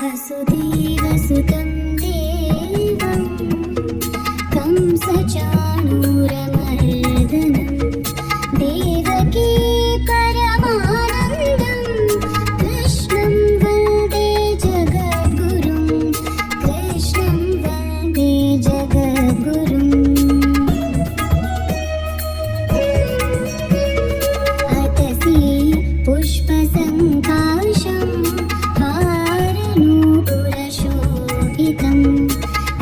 वसुदेवसुतं देवं कंसचाणूरमर्दनं देवकी परमानन्दं कृष्णं वन्दे जगद्गुरुं कृष्णं वन्दे जगद्गुरुम् अतसि पुष्पसङ्काशं हारनूपुरशोभितं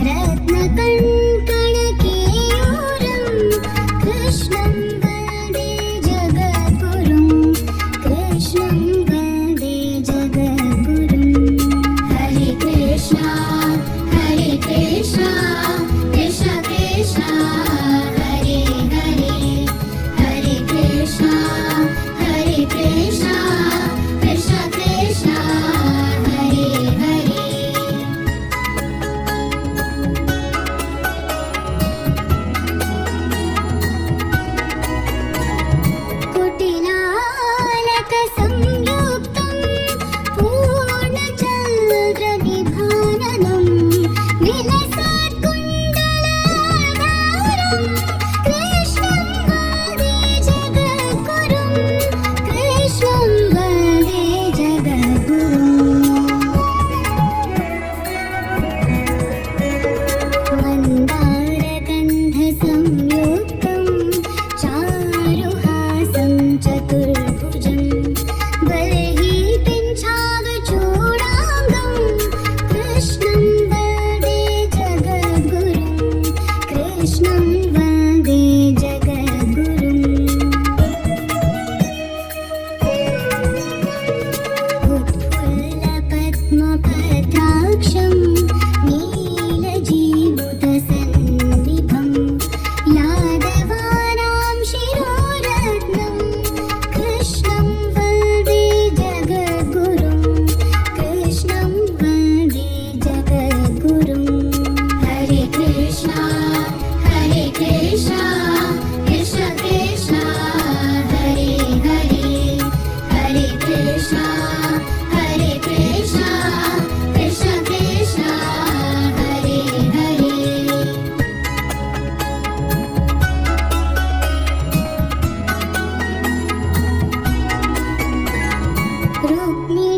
रत्नकङ्कणकेयूरं कृष्णं वन्दे जगद्गुरुं कृष्णं वन्दे जगद्गुरुम् हरे कृष्णा कृष्ण कृष्ण हरे हरे हरे कृष्णा कृष्ण कृष्ण हरे हरे कुटिलालकसंयुक्तं पूर्णचन्द्रनिभाननं विलसत्कुण्डलाधारं कृष्णं वन्दे जगद्गुरुं कृष्णं वन्दे जगद्गुरुम् मन्दारगन्धसंयुक्तं चारुहासं चतुर्भुजं बर्हिपिञ्छागचूडाङ्गं कृष्णं वन्दे जगद्गुरुं कृष्णं वन्दे जगद्गुरुम् उत्फुल्लपद्मपत्राक्षं नीलजीमुतसन्निभं यादवानां शिरोरत्नं कृष्णं वन्दे जगद्गुरुं कृष्णं वन्दे जगद्गुरुम् हरे कृष्णा कृष्ण कृष्ण हरे हरे हरे कृष्णा कृष्ण कृष्ण हरे हरे रुक्मिणी